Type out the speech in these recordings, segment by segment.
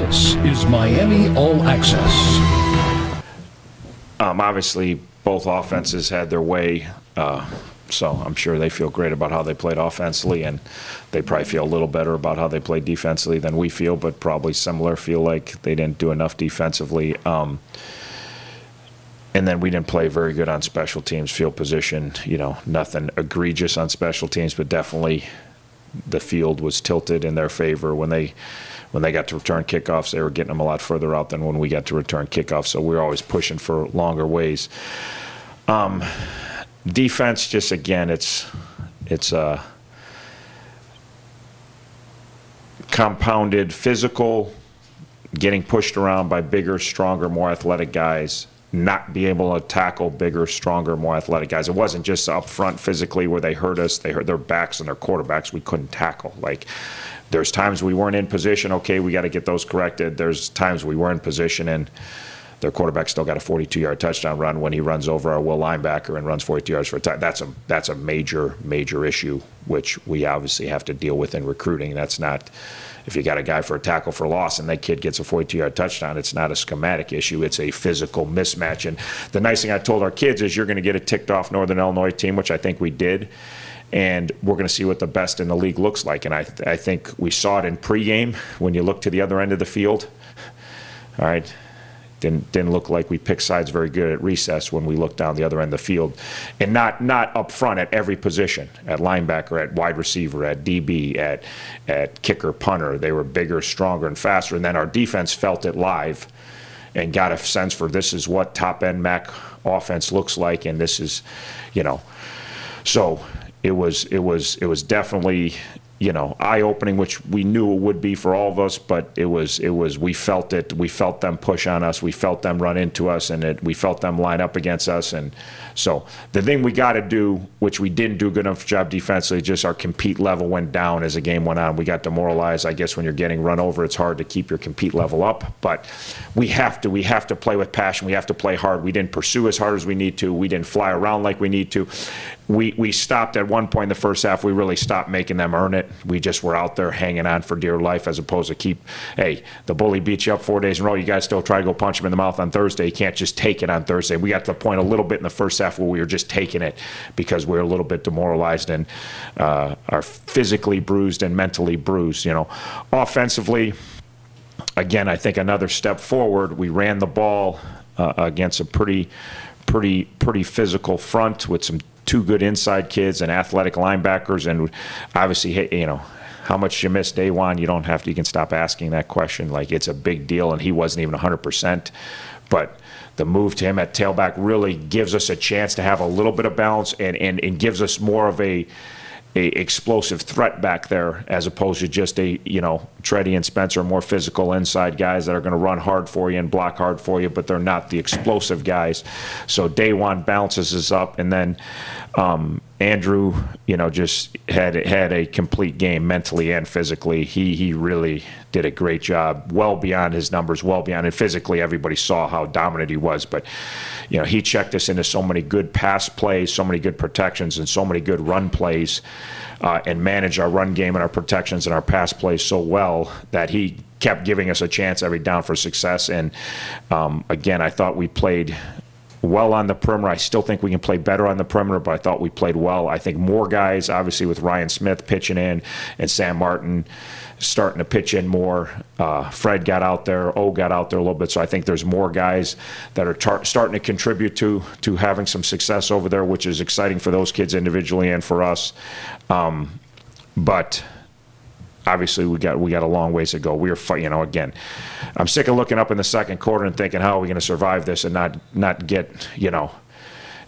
This is Miami All Access. Obviously, both offenses had their way, so I'm sure they feel great about how they played offensively, and they probably feel a little better about how they played defensively than we feel, but probably similar, feel like they didn't do enough defensively. And then we didn't play very good on special teams, field position, nothing egregious on special teams, but definitely the field was tilted in their favor. When they got to return kickoffs, they were getting them a lot further out than when we got to return kickoffs, so we were always pushing for longer ways. Defense, just again, it's compounded physical, getting pushed around by bigger, stronger, more athletic guys, not be able to tackle bigger, stronger, more athletic guys. It wasn't just up front physically where they hurt us. They hurt their backs and their quarterbacks. We couldn't tackle. Like, there's times we weren't in position. Okay, we got to get those corrected. There's times we were in position and their quarterback still got a 42-yard touchdown run when he runs over our will linebacker and runs 42 yards for a touchdown. That's a major, major issue, which we obviously have to deal with in recruiting. That's not, if you got a guy for a tackle for loss and that kid gets a 42-yard touchdown, it's not a schematic issue. It's a physical mismatch. And the nice thing I told our kids is you're going to get a ticked-off Northern Illinois team, which I think we did, and we're going to see what the best in the league looks like. And I think we saw it in pregame when you look to the other end of the field. All right. Didn't look like we picked sides very good at recess when we looked down the other end of the field. And not up front at every position, at linebacker, at wide receiver, at DB, at kicker, punter. They were bigger, stronger, and faster. And then our defense felt it live and got a sense for this is what top-end MAC offense looks like, and this is, So it was definitely, eye-opening, which we knew it would be for all of us, but we felt it. We felt them push on us. We felt them run into us, and we felt them line up against us. And so the thing we got to do, which we didn't do a good enough job defensively, just our compete level went down as the game went on. We got demoralized. I guess when you're getting run over, it's hard to keep your compete level up, but we have to play with passion. We have to play hard. We didn't pursue as hard as we need to. We didn't fly around like we need to. We stopped at one point in the first half. We really stopped making them earn it. We just were out there hanging on for dear life as opposed to hey, the bully beat you up 4 days in a row. You guys still try to go punch him in the mouth on Thursday. You can't just take it on Thursday. We got to the point a little bit in the first half where we were just taking it because we were a little bit demoralized and are physically bruised and mentally bruised. Offensively, again, I think another step forward. We ran the ball against a pretty physical front with some two good inside kids and athletic linebackers, and obviously, how much you miss day one, you can stop asking that question. Like, it's a big deal, and he wasn't even 100%, but the move to him at tailback really gives us a chance to have a little bit of balance and gives us more of a explosive threat back there as opposed to just Treddy and Spencer, more physical inside guys that are going to run hard for you and block hard for you, but they're not the explosive guys. So day one bounces us up, and then Andrew, just had a complete game mentally and physically. He really did a great job, well beyond his numbers, well beyond, and physically everybody saw how dominant he was. But he checked us into so many good pass plays, so many good protections, and so many good run plays, and managed our run game and our protections and our pass plays so well that he kept giving us a chance every down for success. And again, I thought we played well on the perimeter. I still think we can play better on the perimeter, but I thought we played well. I think more guys, obviously with Ryan Smith pitching in and Sam Martin starting to pitch in more. Fred got out there, O got out there a little bit, so I think there's more guys that are starting to contribute to having some success over there, which is exciting for those kids individually and for us. But obviously, we got a long ways to go. We are fighting, again, I'm sick of looking up in the second quarter and thinking, how are we going to survive this and not get,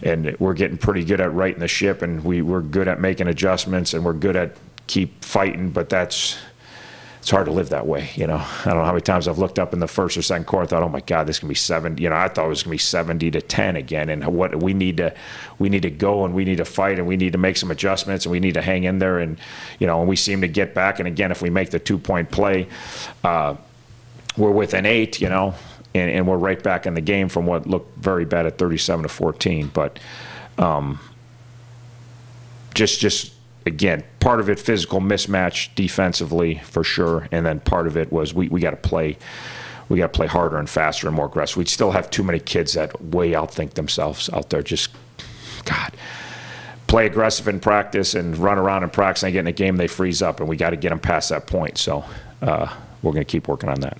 and we're getting pretty good at righting the ship, and we're good at making adjustments, and we're good at keep fighting, but it's hard to live that way. I don't know how many times I've looked up in the first or second quarter and thought, oh my God, this is going to be 70. I thought it was going to be 70-10 again. And what we need to go, and we need to fight, and we need to make some adjustments, and we need to hang in there. And and we seem to get back. And again, if we make the 2-point play, we're within 8. And we're right back in the game from what looked very bad at 37-14. But just again, part of it physical mismatch defensively for sure, and then part of it was we got to play. We got to play harder and faster and more aggressive. We still have too many kids that way outthink themselves out there. Just, God, play aggressive in practice and run around in practice and get in a game, they freeze up, and we got to get them past that point. So we're going to keep working on that.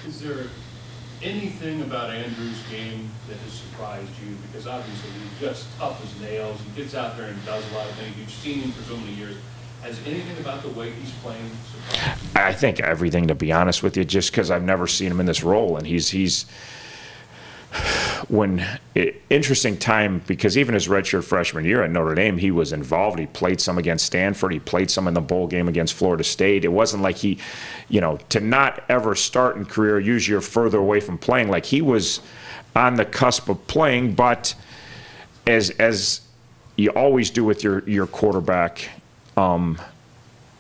Is there anything about Andrew's game that has surprised you? Because obviously he's just tough as nails. He gets out there and does a lot of things. You've seen him for so many years. Has anything about the way he's playing surprised you? I think everything, to be honest with you, just because I've never seen him in this role. And he's interesting time, because even his redshirt freshman year at Notre Dame, he was involved. He played some against Stanford. He played some in the bowl game against Florida State. It wasn't like he, to not ever start in career, usually you're further away from playing. Like, he was on the cusp of playing, but as you always do with your quarterback,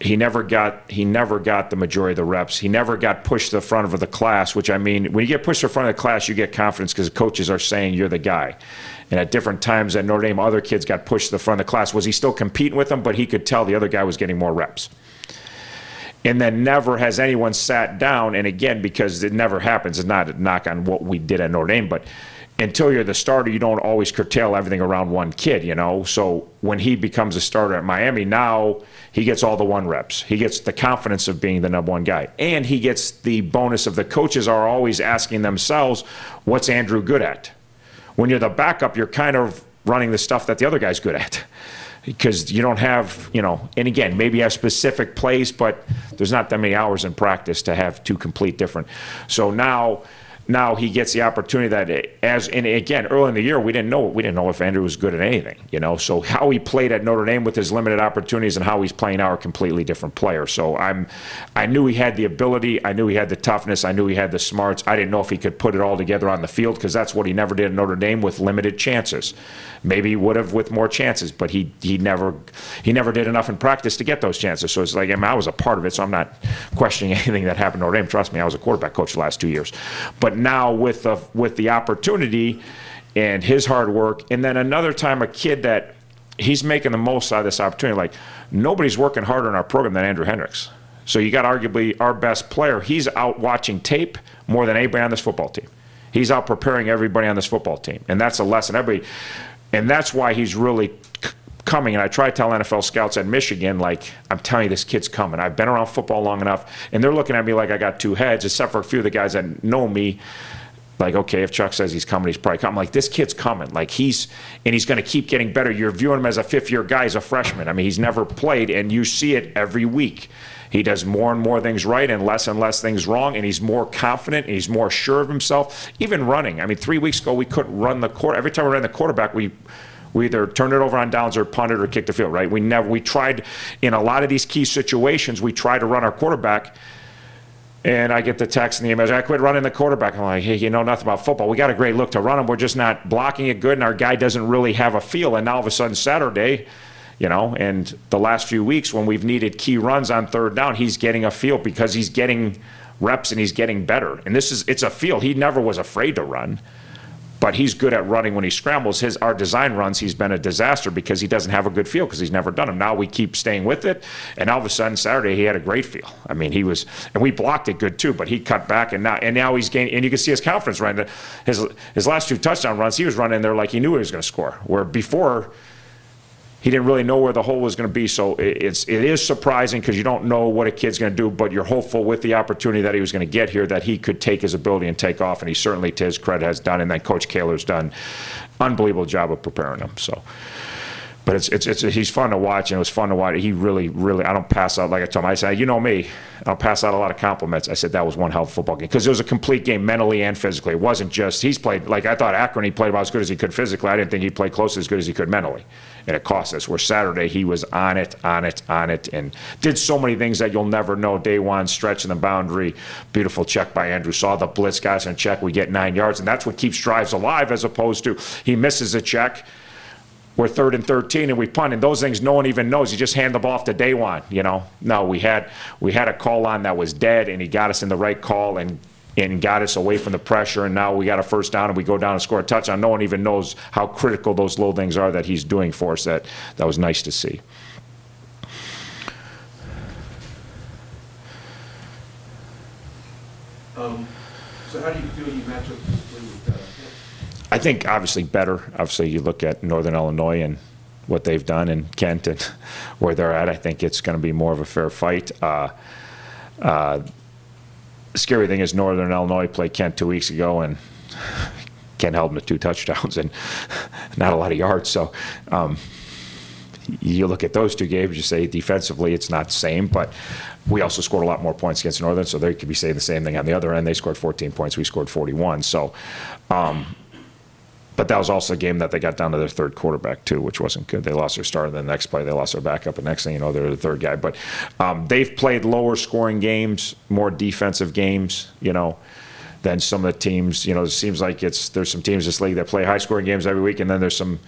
he never got the majority of the reps. He never got pushed to the front of the class, which, I mean, when you get pushed to the front of the class, you get confidence because coaches are saying you're the guy. And at different times at Notre Dame, other kids got pushed to the front of the class. Was he still competing with them? But he could tell the other guy was getting more reps. And then never has anyone sat down, and again, because it never happens, it's not a knock on what we did at Notre Dame, but until you're the starter, you don't always curtail everything around one kid, So when he becomes a starter at Miami, now he gets all the one reps. He gets the confidence of being the number one guy. And he gets the bonus of the coaches are always asking themselves, what's Andrew good at? When you're the backup, you're kind of running the stuff that the other guy's good at. Because you don't have, and again, maybe you have specific plays, but there's not that many hours in practice to have two complete different. So now he gets the opportunity that and again, early in the year, we didn't know if Andrew was good at anything, So how he played at Notre Dame with his limited opportunities and how he's playing now are completely different players. So I knew he had the ability, I knew he had the toughness, I knew he had the smarts. I didn't know if he could put it all together on the field, because that's what he never did at Notre Dame with limited chances. Maybe he would have with more chances, but he never did enough in practice to get those chances. So it's like, I was a part of it, so I'm not questioning anything that happened at Notre Dame. Trust me, I was a quarterback coach the last 2 years. But now with the opportunity and his hard work, and then another time a kid that he's making the most out of this opportunity, like nobody's working harder in our program than Andrew Hendricks. So you got arguably our best player. He's out watching tape more than anybody on this football team. He's out preparing everybody on this football team, and that's a lesson. And that's why he's really coming. And I try to tell NFL scouts at Michigan, like, I'm telling you, this kid's coming. I've been around football long enough, and they're looking at me like I got two heads, except for a few of the guys that know me. Like, okay, if Chuck says he's coming, he's probably coming. Like, this kid's coming. Like, he's going to keep getting better. You're viewing him as a fifth-year guy, as a freshman. I mean, he's never played, and you see it every week. He does more and more things right and less things wrong, and he's more confident, and he's more sure of himself. Even running. I mean, 3 weeks ago, we couldn't run the quarter. Every time we ran the quarterback, we either turned it over on downs or punted or kicked the field, right? We tried, in a lot of these key situations, we tried to run our quarterback, and I get the text in the email, I quit running the quarterback. I'm like, hey, you know nothing about football. We got a great look to run him. We're just not blocking it good, and our guy doesn't really have a feel. And now all of a sudden Saturday, and the last few weeks when we've needed key runs on third down, he's getting a feel because he's getting reps and he's getting better. And it's a feel. He never was afraid to run. But he's good at running when he scrambles. Our design runs, he's been a disaster because he doesn't have a good feel because he's never done them. Now we keep staying with it, and all of a sudden Saturday he had a great feel. I mean, and we blocked it good too, but he cut back, and now he's gaining, and you can see his confidence running. His last two touchdown runs, he was running there like he knew he was going to score, where before he didn't really know where the hole was going to be. So it is surprising because you don't know what a kid's going to do, but you're hopeful with the opportunity that he was going to get here that he could take his ability and take off, and he certainly, to his credit, has done, and then Coach Kaler's done unbelievable job of preparing him. So, but he's fun to watch, and it was fun to watch. He really, I don't pass out, like I told him. I said, you know me, I'll pass out a lot of compliments. I said that was one hell of a football game because it was a complete game mentally and physically. It wasn't just, he's played, like I thought Akron, he played about as good as he could physically. I didn't think he played close as good as he could mentally. And it cost us. Where Saturday he was on it, and did so many things that you'll never know. Day one, stretching the boundary, beautiful check by Andrew. Saw the blitz guys on check. We get 9 yards, and that's what keeps drives alive. As opposed to he misses a check, we're 3rd and 13, and we punt. And those things no one even knows. You just hand the ball off to Day one. No, we had a call on that was dead, and he got us in the right call and got us away from the pressure, and now we got a first down and we go down and score a touchdown. No one even knows how critical those little things are that he's doing for us. That was nice to see. So how do you feel you match up physically with Kent? I think obviously better. Obviously, you look at Northern Illinois and what they've done, and Kent and where they're at. I think it's going to be more of a fair fight. The scary thing is Northern Illinois played Kent 2 weeks ago, and Kent held them to 2 touchdowns and not a lot of yards. So you look at those 2 games, you say defensively it's not the same, but we also scored a lot more points against Northern, so they could be saying the same thing on the other end. They scored 14 points, we scored 41. So, but that was also a game that they got down to their 3rd quarterback too, which wasn't good. They lost their starter, then the next play they lost their backup, and next thing you know, they're the 3rd guy. But they've played lower scoring games, more defensive games, you know, than some of the teams. You know, it seems like there's some teams in this league that play high scoring games every week, and then there's some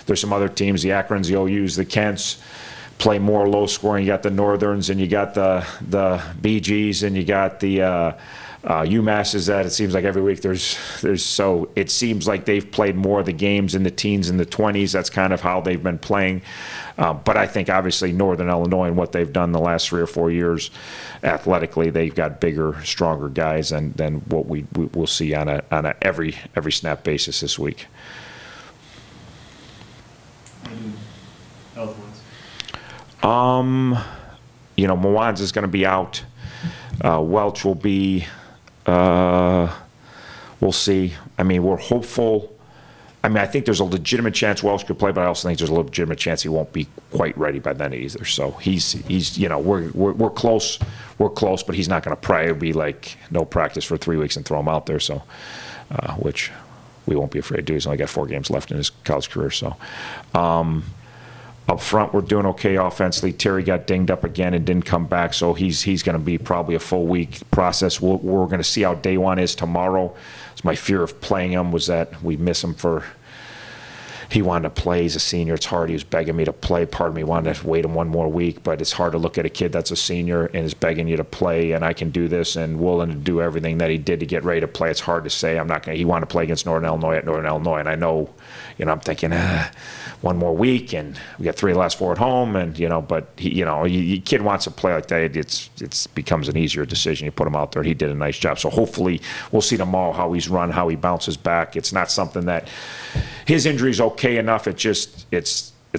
other teams, the Akrons, the OUs, the Kents, play more low scoring. You got the Northerns, and you got the BGs, and you got the UMasses that it seems like every week so it seems like they've played more of the games in the teens and the 20s. That's kind of how they've been playing. But I think obviously Northern Illinois and what they've done the last 3 or 4 years athletically, they've got bigger, stronger guys than what we'll see on a every snap basis this week. You know, Mwans is going to be out. Welch will be. We'll see. I mean, we're hopeful. I mean, I think there's a legitimate chance Welch could play, but I also think there's a legitimate chance he won't be quite ready by then either. So he's you know, we're close, but he's not going to probably be like no practice for 3 weeks and throw him out there. So, which we won't be afraid to do. He's only got 4 games left in his college career. So, up front, we're doing okay offensively. Terry got dinged up again and didn't come back, so he's going to be probably a full week process. We're going to see how day 1 is tomorrow. So my fear of playing him was that we miss him for. He wanted to play. He's a senior. It's hard. He was begging me to play. Part of me wanted to wait him 1 more week, but it's hard to look at a kid that's a senior and is begging you to play, and I can do this, and willing to do everything that he did to get ready to play. It's hard to say. I'm not going to. He wanted to play against Northern Illinois at Northern Illinois, and I know, you know, I'm thinking 1 more week, and we got 3 of the last 4 at home, and you know, but he, you know, your kid wants to play like that. It becomes an easier decision. You put him out there, and he did a nice job. So hopefully, we'll see tomorrow how he's run, how he bounces back. It's not something that his injury's okay enough. It's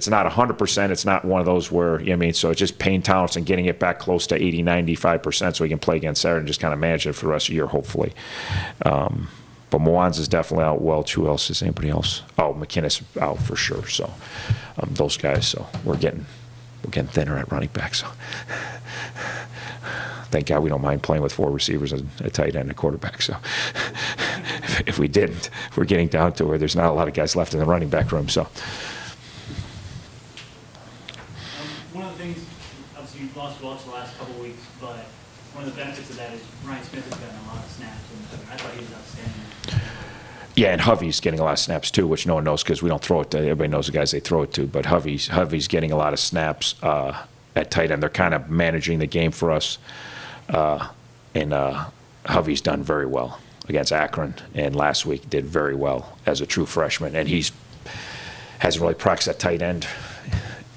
not 100%. It's not one of those where, you know what I mean, so it's just pain tolerance and getting it back close to 80, 95% so he can play against Saturday and just kind of manage it for the rest of the year, hopefully. But Mwans is definitely out. Welch, who else is anybody else? Oh, McKinnis out for sure. So those guys. So we're getting thinner at running back. So thank God we don't mind playing with 4 receivers and a tight end and a quarterback. So if we didn't, we're getting down to where there's not a lot of guys left in the running back room. So one of the things, obviously you've lost Welch the last couple of weeks, but one of the benefits of that is Ryan Smith has gotten a lot of snaps, and I thought he was outstanding. yeah, and Hovey's getting a lot of snaps too, which no one knows because we don't throw it to. Everybody knows the guys they throw it to, but Hovey's getting a lot of snaps at tight end. They're kind of managing the game for us, and Hovey's done very well against Akron, and last week did very well as a true freshman, and hasn't really practiced at tight end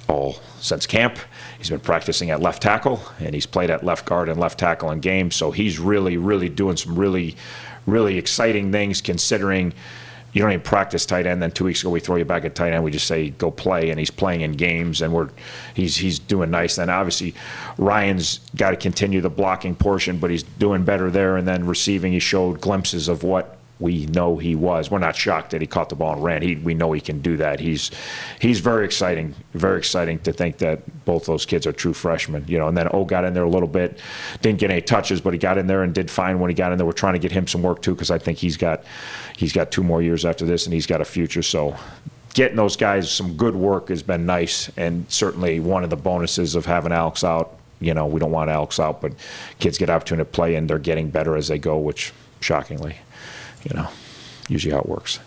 all since camp. He's been practicing at left tackle, and he's played at left guard and left tackle in games. So he's really, really doing some really, really exciting things, considering you don't even practice tight end. Then 2 weeks ago we throw you back at tight end. We just say go play, and he's playing in games, and he's doing nice. Then obviously Ryan's got to continue the blocking portion, but he's doing better there. And then receiving, he showed glimpses of what we know he was. We're not shocked that he caught the ball and ran. We know he can do that. He's very exciting to think that both those kids are true freshmen. You know, and then got in there a little bit, didn't get any touches, but he got in there and did fine when he got in there. We're trying to get him some work too, because I think he's got 2 more years after this, and he's got a future. So getting those guys some good work has been nice, and certainly one of the bonuses of having Alex out. You know, we don't want Alex out, but kids get opportunity to play, and they're getting better as they go, which shockingly, you know, usually how it works.